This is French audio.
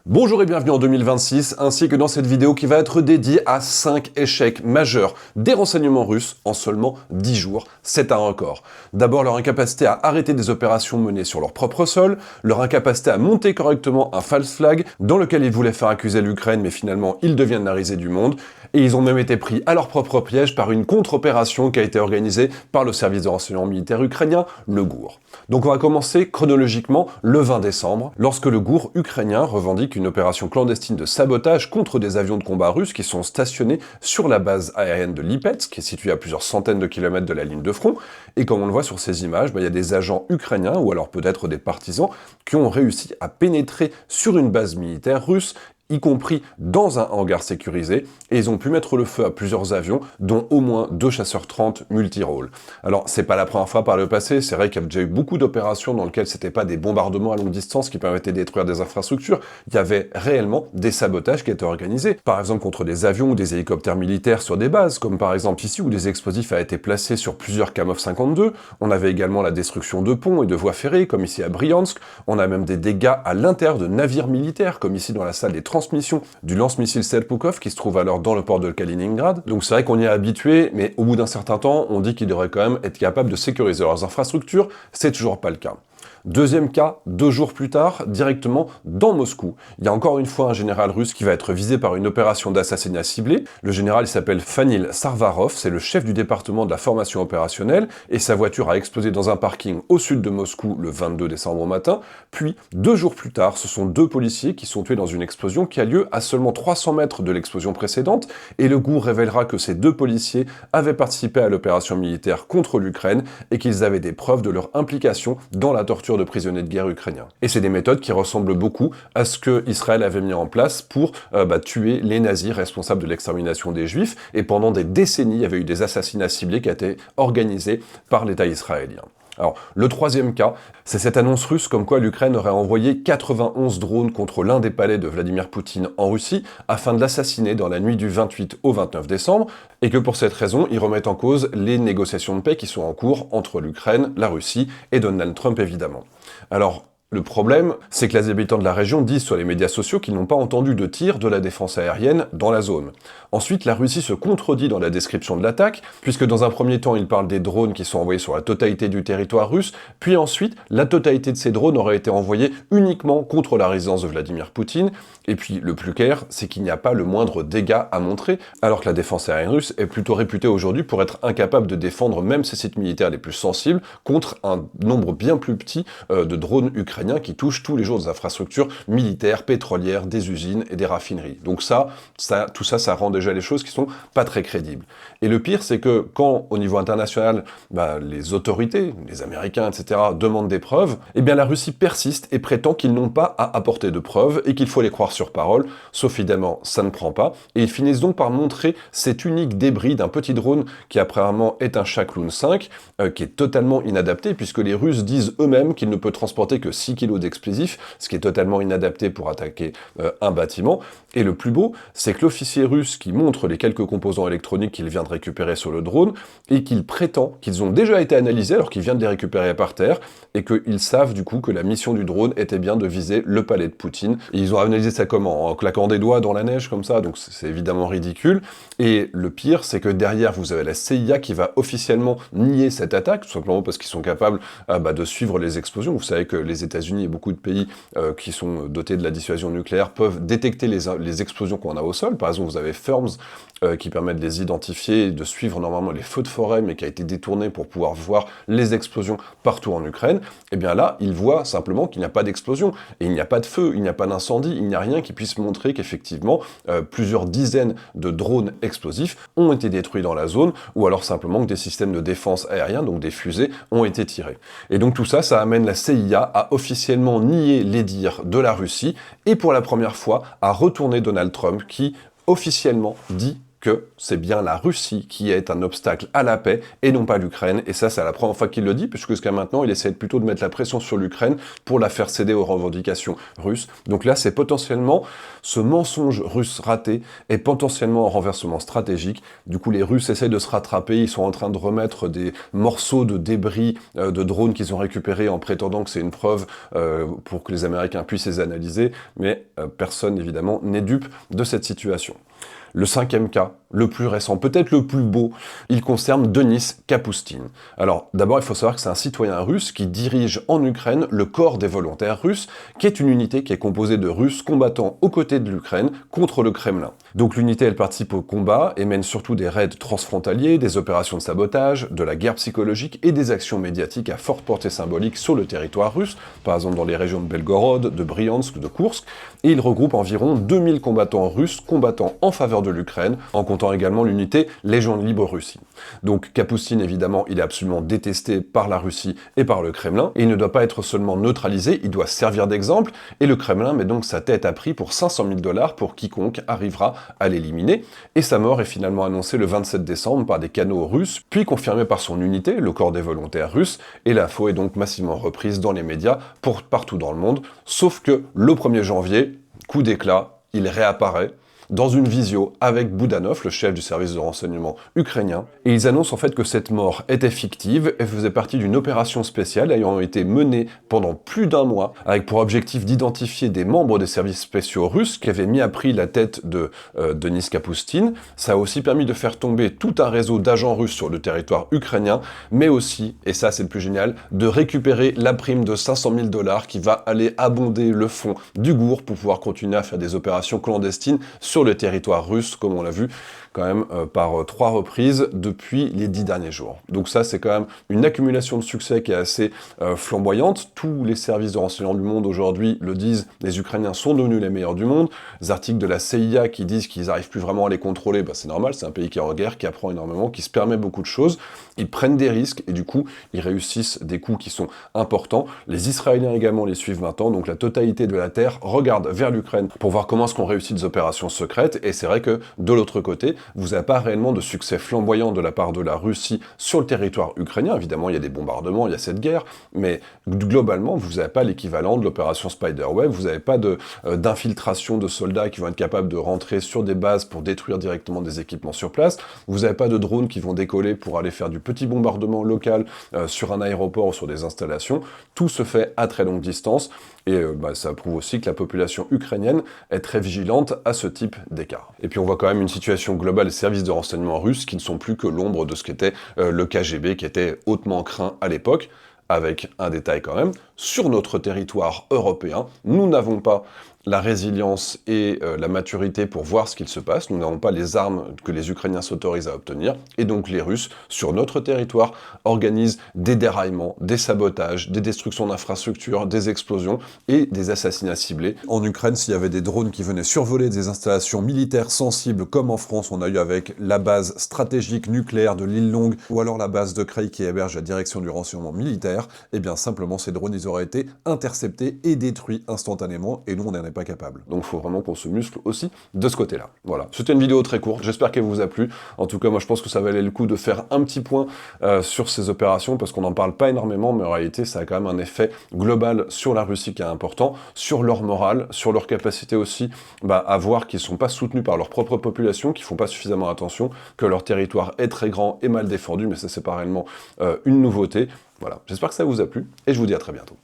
Bonjour et bienvenue en 2026, ainsi que dans cette vidéo qui va être dédiée à 5 échecs majeurs des renseignements russes en seulement 10 jours. C'est un record. D'abord leur incapacité à arrêter des opérations menées sur leur propre sol, leur incapacité à monter correctement un false flag dans lequel ils voulaient faire accuser l'Ukraine mais finalement ils deviennent la risée du monde, et ils ont même été pris à leur propre piège par une contre-opération qui a été organisée par le service de renseignement militaire ukrainien, le GUR. Donc on va commencer chronologiquement le 20 décembre, lorsque le GUR ukrainien revendique une opération clandestine de sabotage contre des avions de combat russes qui sont stationnés sur la base aérienne de Lipetsk, qui est située à plusieurs centaines de kilomètres de la ligne de front. Et comme on le voit sur ces images, il y a des agents ukrainiens, ou alors peut-être des partisans, qui ont réussi à pénétrer sur une base militaire russe, y compris dans un hangar sécurisé, et ils ont pu mettre le feu à plusieurs avions, dont au moins 2 chasseurs 30 multirôles. Alors, c'est pas la première fois par le passé, c'est vrai qu'il y a déjà eu beaucoup d'opérations dans lesquelles c'était pas des bombardements à longue distance qui permettaient de détruire des infrastructures, il y avait réellement des sabotages qui étaient organisés, par exemple contre des avions ou des hélicoptères militaires sur des bases, comme par exemple ici où des explosifs a été placés sur plusieurs Kamov 52, on avait également la destruction de ponts et de voies ferrées, comme ici à Bryansk, on a même des dégâts à l'intérieur de navires militaires, comme ici dans la salle des transmission du lance-missile Serpukhov qui se trouve alors dans le port de Kaliningrad. Donc c'est vrai qu'on y est habitué, mais au bout d'un certain temps, on dit qu'ils devraient quand même être capables de sécuriser leurs infrastructures. C'est toujours pas le cas. Deuxième cas, 2 jours plus tard, directement dans Moscou. Il y a encore une fois un général russe qui va être visé par une opération d'assassinat ciblé. Le général il s'appelle Fanil Sarvarov, c'est le chef du département de la formation opérationnelle, et sa voiture a explosé dans un parking au sud de Moscou le 22 décembre au matin. Puis, 2 jours plus tard, ce sont 2 policiers qui sont tués dans une explosion qui a lieu à seulement 300 mètres de l'explosion précédente, et le GUR révélera que ces 2 policiers avaient participé à l'opération militaire contre l'Ukraine et qu'ils avaient des preuves de leur implication dans la torture de prisonniers de guerre ukrainiens. Et c'est des méthodes qui ressemblent beaucoup à ce que Israël avait mis en place pour tuer les nazis responsables de l'extermination des juifs, et pendant des décennies, il y avait eu des assassinats ciblés qui étaient organisés par l'État israélien. Alors, le troisième cas, c'est cette annonce russe comme quoi l'Ukraine aurait envoyé 91 drones contre l'un des palais de Vladimir Poutine en Russie afin de l'assassiner dans la nuit du 28 au 29 décembre, et que pour cette raison, ils remettent en cause les négociations de paix qui sont en cours entre l'Ukraine, la Russie et Donald Trump évidemment. Alors, le problème, c'est que les habitants de la région disent sur les médias sociaux qu'ils n'ont pas entendu de tir de la défense aérienne dans la zone. Ensuite, la Russie se contredit dans la description de l'attaque, puisque dans un premier temps, il parle des drones qui sont envoyés sur la totalité du territoire russe, puis ensuite, la totalité de ces drones aurait été envoyée uniquement contre la résidence de Vladimir Poutine, et puis le plus clair, c'est qu'il n'y a pas le moindre dégât à montrer, alors que la défense aérienne russe est plutôt réputée aujourd'hui pour être incapable de défendre même ses sites militaires les plus sensibles contre un nombre bien plus petit de drones ukrainiens qui touchent tous les jours des infrastructures militaires, pétrolières, des usines et des raffineries. Donc tout ça, ça rend déjà les choses qui sont pas très crédibles. Et le pire, c'est que quand, au niveau international, les autorités, les Américains, etc., demandent des preuves, eh bien la Russie persiste et prétend qu'ils n'ont pas à apporter de preuves et qu'il faut les croire sur parole, sauf évidemment, ça ne prend pas, et ils finissent donc par montrer cet unique débris d'un petit drone qui apparemment est un Shakloun 5, qui est totalement inadapté, puisque les Russes disent eux-mêmes qu'il ne peut transporter que 6 kilos d'explosifs, ce qui est totalement inadapté pour attaquer un bâtiment. Et le plus beau, c'est que l'officier russe qui montre les quelques composants électroniques qu'il vient de récupérer sur le drone, et qu'il prétend qu'ils ont déjà été analysés alors qu'il vient de les récupérer par terre, et qu'ils savent du coup que la mission du drone était bien de viser le palais de Poutine. Et ils ont analysé ça comment ? En claquant des doigts dans la neige comme ça, donc c'est évidemment ridicule. Et le pire, c'est que derrière, vous avez la CIA qui va officiellement nier cette attaque, tout simplement parce qu'ils sont capables de suivre les explosions. Vous savez que les États-Unis et beaucoup de pays qui sont dotés de la dissuasion nucléaire peuvent détecter les explosions qu'on a au sol. Par exemple, vous avez FIRMS qui permet de les identifier et de suivre normalement les feux de forêt, mais qui a été détourné pour pouvoir voir les explosions partout en Ukraine. Et bien là, ils voient simplement qu'il n'y a pas d'explosion, et il n'y a pas de feu, il n'y a pas d'incendie, il n'y a rien qui puisse montrer qu'effectivement plusieurs dizaines de drones explosifs ont été détruits dans la zone, ou alors simplement que des systèmes de défense aérien, donc des fusées, ont été tirés. Et donc tout ça, ça amène la CIA à officiellement nier les dires de la Russie, et pour la première fois à retourner Donald Trump, qui officiellement dit que c'est bien la Russie qui est un obstacle à la paix et non pas l'Ukraine. Et ça, c'est la première fois qu'il le dit, puisque jusqu'à maintenant, il essaie plutôt de mettre la pression sur l'Ukraine pour la faire céder aux revendications russes. Donc là, c'est potentiellement ce mensonge russe raté est potentiellement un renversement stratégique. Du coup, les Russes essayent de se rattraper. Ils sont en train de remettre des morceaux de débris de drones qu'ils ont récupérés en prétendant que c'est une preuve pour que les Américains puissent les analyser. Mais personne, évidemment, n'est dupe de cette situation. Le cinquième cas, le plus récent, peut-être le plus beau, il concerne Denis Kapustin. Alors, d'abord, il faut savoir que c'est un citoyen russe qui dirige en Ukraine le corps des volontaires russes, qui est une unité qui est composée de Russes combattant aux côtés de l'Ukraine contre le Kremlin. Donc l'unité, elle participe au combat et mène surtout des raids transfrontaliers, des opérations de sabotage, de la guerre psychologique et des actions médiatiques à forte portée symbolique sur le territoire russe, par exemple dans les régions de Belgorod, de Bryansk, de Koursk, et il regroupe environ 2000 combattants russes combattant en faveur de l'Ukraine, en comptant également l'unité Légion Libre Russie. Donc Kapustin, évidemment, il est absolument détesté par la Russie et par le Kremlin, et il ne doit pas être seulement neutralisé, il doit servir d'exemple, et le Kremlin met donc sa tête à prix pour 500 000 $ pour quiconque arrivera à l'éliminer, et sa mort est finalement annoncée le 27 décembre par des canaux russes, puis confirmée par son unité, le corps des volontaires russes, et l'info est donc massivement reprise dans les médias pour partout dans le monde, sauf que le 1er janvier, coup d'éclat, il réapparaît dans une visio avec Boudanov, le chef du service de renseignement ukrainien, et ils annoncent en fait que cette mort était fictive et faisait partie d'une opération spéciale ayant été menée pendant plus d'1 mois, avec pour objectif d'identifier des membres des services spéciaux russes qui avaient mis à prix la tête de Denis Kapustin. Ça a aussi permis de faire tomber tout un réseau d'agents russes sur le territoire ukrainien, mais aussi, et ça c'est le plus génial, de récupérer la prime de 500 000 $ qui va aller abonder le fonds du GOUR pour pouvoir continuer à faire des opérations clandestines sur le territoire russe, comme on l'a vu quand même par 3 reprises depuis les 10 derniers jours. Donc ça, c'est quand même une accumulation de succès qui est assez flamboyante. Tous les services de renseignement du monde aujourd'hui le disent, les Ukrainiens sont devenus les meilleurs du monde. Les articles de la CIA qui disent qu'ils n'arrivent plus vraiment à les contrôler, bah c'est normal, c'est un pays qui est en guerre, qui apprend énormément, qui se permet beaucoup de choses. Ils prennent des risques et du coup, ils réussissent des coups qui sont importants. Les Israéliens également les suivent maintenant, donc la totalité de la Terre regarde vers l'Ukraine pour voir comment est-ce qu'on réussit des opérations secrètes. Et c'est vrai que de l'autre côté, vous n'avez pas réellement de succès flamboyant de la part de la Russie sur le territoire ukrainien. Évidemment, il y a des bombardements, il y a cette guerre, mais globalement, vous n'avez pas l'équivalent de l'opération Spiderweb, vous n'avez pas d'infiltration de soldats qui vont être capables de rentrer sur des bases pour détruire directement des équipements sur place, vous n'avez pas de drones qui vont décoller pour aller faire du petit bombardement local sur un aéroport ou sur des installations. Tout se fait à très longue distance, et ça prouve aussi que la population ukrainienne est très vigilante à ce type d'écart. Et puis on voit quand même une situation globale des services de renseignement russes qui ne sont plus que l'ombre de ce qu'était le KGB, qui était hautement craint à l'époque, avec un détail quand même, sur notre territoire européen, nous n'avons pas la résilience et la maturité pour voir ce qu'il se passe. Nous n'avons pas les armes que les Ukrainiens s'autorisent à obtenir. Et donc les Russes, sur notre territoire, organisent des déraillements, des sabotages, des destructions d'infrastructures, des explosions et des assassinats ciblés. En Ukraine, s'il y avait des drones qui venaient survoler des installations militaires sensibles, comme en France, on a eu avec la base stratégique nucléaire de l'île Longue, ou alors la base de Creil qui héberge la direction du renseignement militaire, et bien simplement ces drones, ils auraient été interceptés et détruits instantanément, et nous, on n'en est pas capable. Donc il faut vraiment qu'on se muscle aussi de ce côté-là. Voilà, c'était une vidéo très courte, j'espère qu'elle vous a plu. En tout cas, moi je pense que ça valait le coup de faire un petit point sur ces opérations, parce qu'on n'en parle pas énormément, mais en réalité ça a quand même un effet global sur la Russie qui est important, sur leur morale, sur leur capacité aussi à voir qu'ils ne sont pas soutenus par leur propre population, qu'ils ne font pas suffisamment attention, que leur territoire est très grand et mal défendu, mais ça c'est pas réellement une nouveauté. Voilà, j'espère que ça vous a plu, et je vous dis à très bientôt.